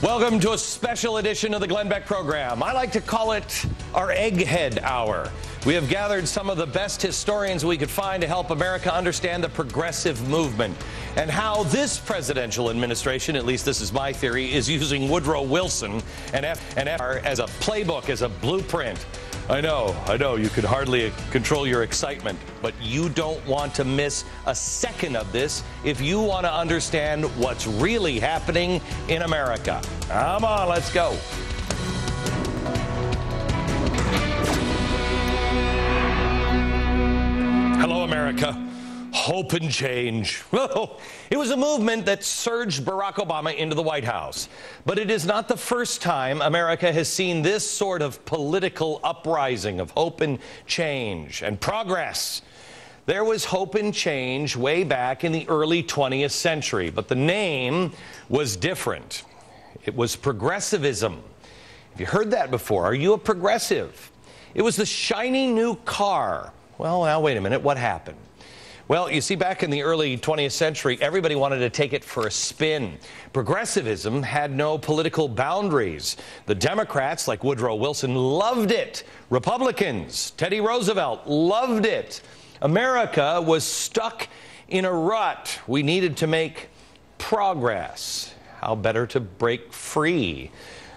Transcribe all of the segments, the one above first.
Welcome to a special edition of the Glenn Beck program. I like to call it our Egghead Hour. We have gathered some of the best historians we could find to help America understand the progressive movement and how this presidential administration, at least this is my theory, is using Woodrow Wilson and FDR as a playbook, as a blueprint. I know, you could hardly control your excitement, but you don't want to miss a second of this if you want to understand what's really happening in America. Come on, let's go. Hello, America. Hope and change. Well, it was a movement that surged Barack Obama into the White House. But it is not the first time America has seen this sort of political uprising of hope and change and progress. There was hope and change way back in the early 20th century, but the name was different. It was progressivism. Have you heard that before? Are you a progressive? It was the shiny new car. Well, now, wait a minute. What happened? Well, you see, back in the early 20th century, everybody wanted to take it for a spin. Progressivism had no political boundaries. The Democrats, like Woodrow Wilson, loved it. Republicans, Teddy Roosevelt, loved it. America was stuck in a rut. We needed to make progress. How better to break free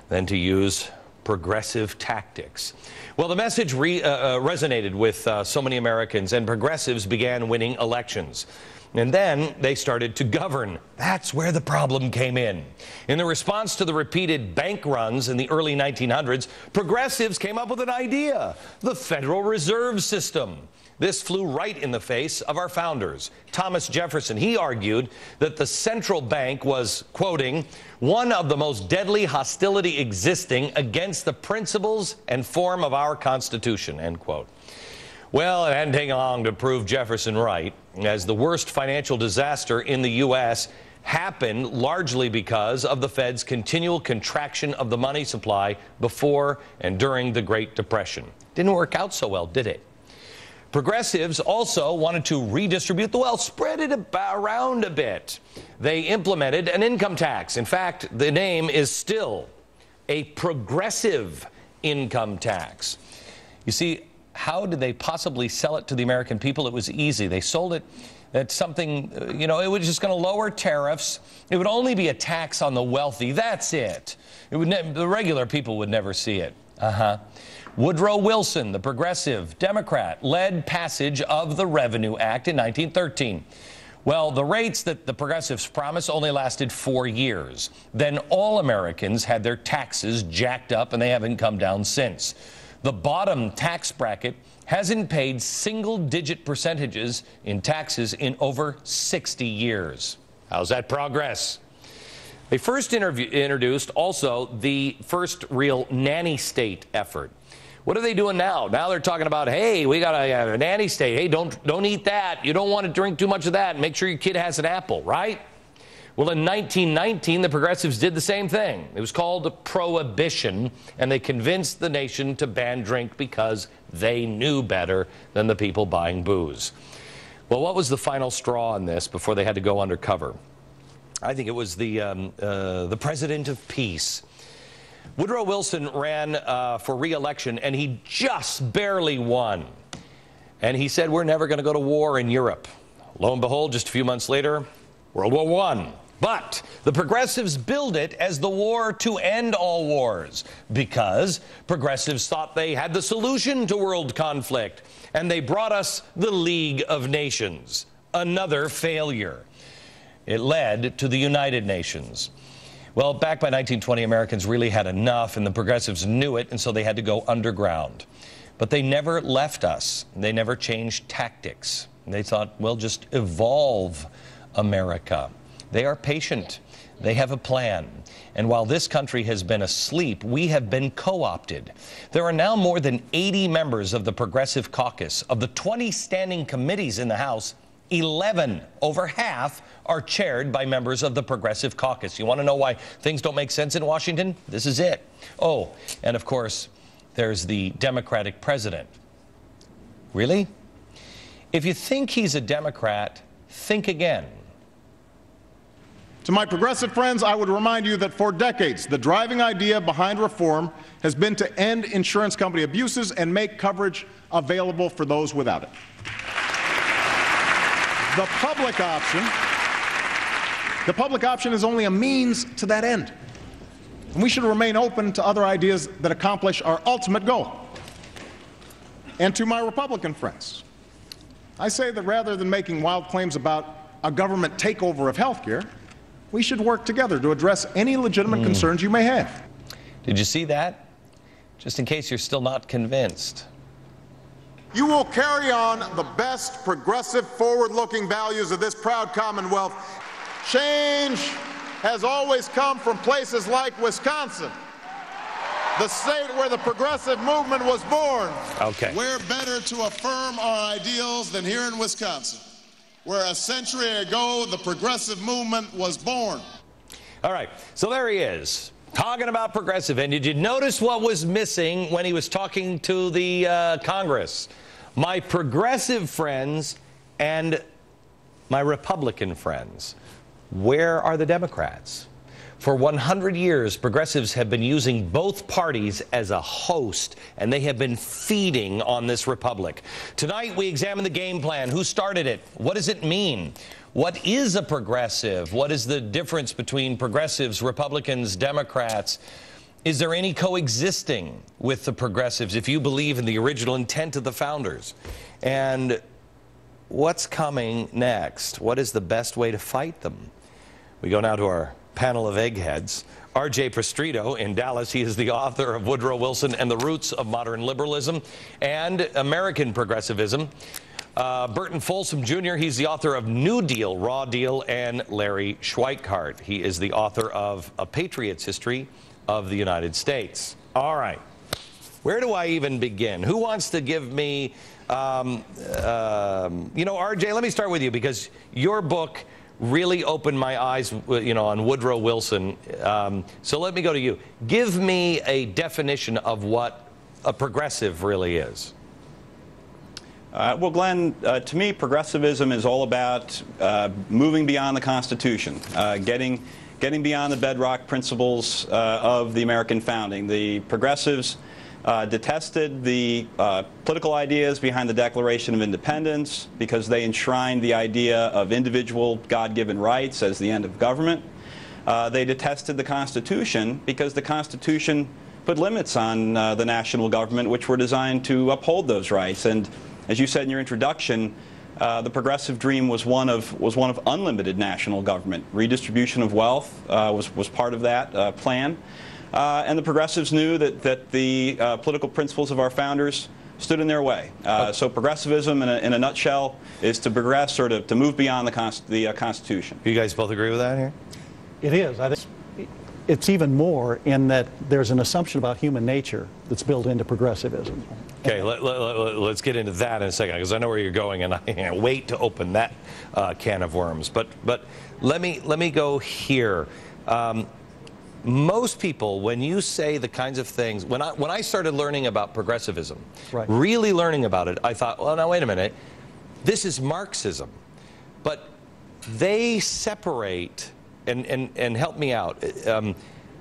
than to use progressive tactics? Well, the message resonated with so many Americans, and progressives began winning elections. And then they started to govern. That's where the problem came in. In the response to the repeated bank runs in the early 1900s, progressives came up with an idea: the Federal Reserve System. This flew right in the face of our founders. Thomas Jefferson, he argued that the central bank was, quoting, one of the most deadly hostility existing against the principles and form of our Constitution, end quote. Well, it hadn't taken long to prove Jefferson right, as the worst financial disaster in the U.S. happened largely because of the Fed's continual contraction of the money supply before and during the Great Depression. Didn't work out so well, did it? Progressives also wanted to redistribute the wealth, spread it around a bit. They implemented an income tax. In fact, the name is still a progressive income tax. You see, how did they possibly sell it to the American people? It was easy. They sold it at something, it was just going to lower tariffs. It would only be a tax on the wealthy. That's it. The regular people would never see it. Woodrow Wilson, the progressive Democrat, led passage of the Revenue Act in 1913. Well, the rates that the progressives promised only lasted 4 years. Then all Americans had their taxes jacked up, and they haven't come down since. The bottom tax bracket hasn't paid single-digit percentages in taxes in over 60 years. How's that progress? They first introduced also the first real nanny state effort. What are they doing now? Now they're talking about, hey, we got a nanny state. Hey, don't eat that. You don't want to drink too much of that. Make sure your kid has an apple, right? Well, in 1919, the progressives did the same thing. It was called prohibition, and they convinced the nation to ban drink because they knew better than the people buying booze. Well, what was the final straw on this before they had to go undercover? I think it was the president of peace. Woodrow Wilson ran for re-election, and he just barely won. And he said, we're never going to go to war in Europe. Lo and behold, just a few months later, World War I. But the progressives billed it as the war to end all wars because progressives thought they had the solution to world conflict. And they brought us the League of Nations, another failure. It led to the United Nations. Well, back by 1920, Americans really had enough, and the progressives knew it, and so they had to go underground. But they never left us. They never changed tactics. They thought, well, just evolve America. They are patient. They have a plan. And while this country has been asleep, we have been co-opted. There are now more than 80 members of the Progressive Caucus. Of the 20 standing committees in the House, 11, over half, are chaired by members of the Progressive Caucus. You want to know why things don't make sense in Washington? This is it. Oh, and of course, there's the Democratic president. Really? If you think he's a Democrat, think again. To my progressive friends, I would remind you that for decades, the driving idea behind reform has been to end insurance company abuses and make coverage available for those without it. The public option is only a means to that end. And we should remain open to other ideas that accomplish our ultimate goal. And to my Republican friends, I say that rather than making wild claims about a government takeover of health care, we should work together to address any legitimate concerns you may have. Did you see that? Just in case you're still not convinced. You will carry on the best progressive, forward-looking values of this proud Commonwealth. Change has always come from places like Wisconsin, the state where the progressive movement was born. Okay. Where better to affirm our ideals than here in Wisconsin, where a century ago the progressive movement was born. All right, so there he is, talking about progressive. And did you notice what was missing when he was talking to the Congress? My progressive friends and my Republican friends. Where are the Democrats? For 100 years, progressives have been using both parties as a host, and they have been feeding on this republic. Tonight, we examine the game plan. Who started it? What does it mean? What is a progressive? What is the difference between progressives, Republicans, Democrats? Is there any coexisting with the progressives if you believe in the original intent of the founders? And what's coming next? What is the best way to fight them? We go now to our panel of eggheads. R.J. Prestrito in Dallas. He is the author of Woodrow Wilson and the Roots of Modern Liberalism and American Progressivism. Burton Folsom Jr., he's the author of New Deal, Raw Deal, and Larry Schweikart. He is the author of A Patriot's History of the United States. All right. Where do I even begin? Who wants to give me, RJ, let me start with you, because your book really opened my eyes, on Woodrow Wilson. So let me go to you. Give me a definition of what a progressive really is. Well, Glenn, to me, progressivism is all about moving beyond the Constitution, getting beyond the bedrock principles of the American founding. The progressives detested the political ideas behind the Declaration of Independence because they enshrined the idea of individual God-given rights as the end of government. They detested the Constitution because the Constitution put limits on the national government, which were designed to uphold those rights. And as you said in your introduction, the progressive dream was one of unlimited national government. Redistribution of wealth was part of that plan. And the progressives knew that the political principles of our founders stood in their way. So progressivism, in a nutshell, is to progress or to move beyond the Constitution. You guys both agree with that here? It is. I think it's even more in that there's an assumption about human nature that's built into progressivism. Okay, let's get into that in a second, because I know where you're going, and I can't wait to open that can of worms. But let me go here. Most people, when you say the kinds of things, when I started learning about progressivism, right, really learning about it, I thought, well, now wait a minute, this is Marxism. But they separate, and help me out.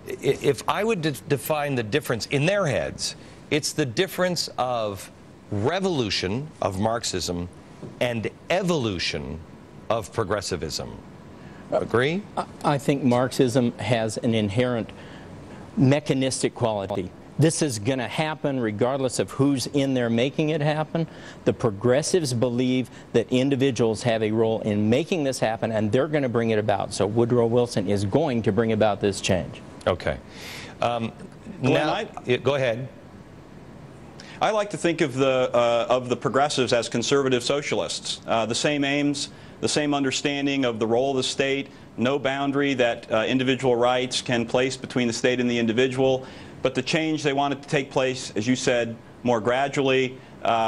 If I would define the difference in their heads, it's the difference of revolution of Marxism and evolution of progressivism. Agree? I think Marxism has an inherent mechanistic quality. This is going to happen regardless of who's in there making it happen. The progressives believe that individuals have a role in making this happen, and they're going to bring it about. So Woodrow Wilson is going to bring about this change. Okay. Glenn, Go ahead. I like to think of the progressives as conservative socialists. The same aims, the same understanding of the role of the state, no boundary that individual rights can place between the state and the individual, but the change they want it to take place, as you said, more gradually,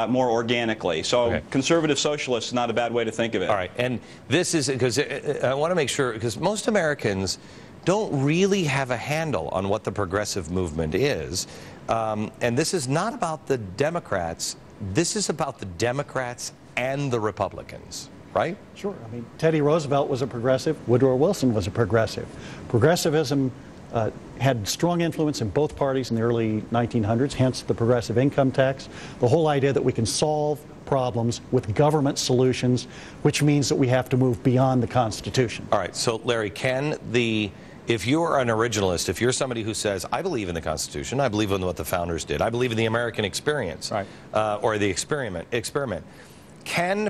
more organically. So okay, conservative socialists is not a bad way to think of it. All right, and this is, because I want to make sure, because most Americans don't really have a handle on what the progressive movement is. And this is not about the Democrats. This is about the Democrats and the Republicans. right? Sure. I mean, Teddy Roosevelt was a progressive. Woodrow Wilson was a progressive. Progressivism had strong influence in both parties in the early 1900s, hence the progressive income tax. The whole idea that we can solve problems with government solutions, which means that we have to move beyond the Constitution. All right, so Larry, if you're an originalist, if you're somebody who says, I believe in the Constitution, I believe in what the founders did, I believe in the American experience, right, or the experiment, can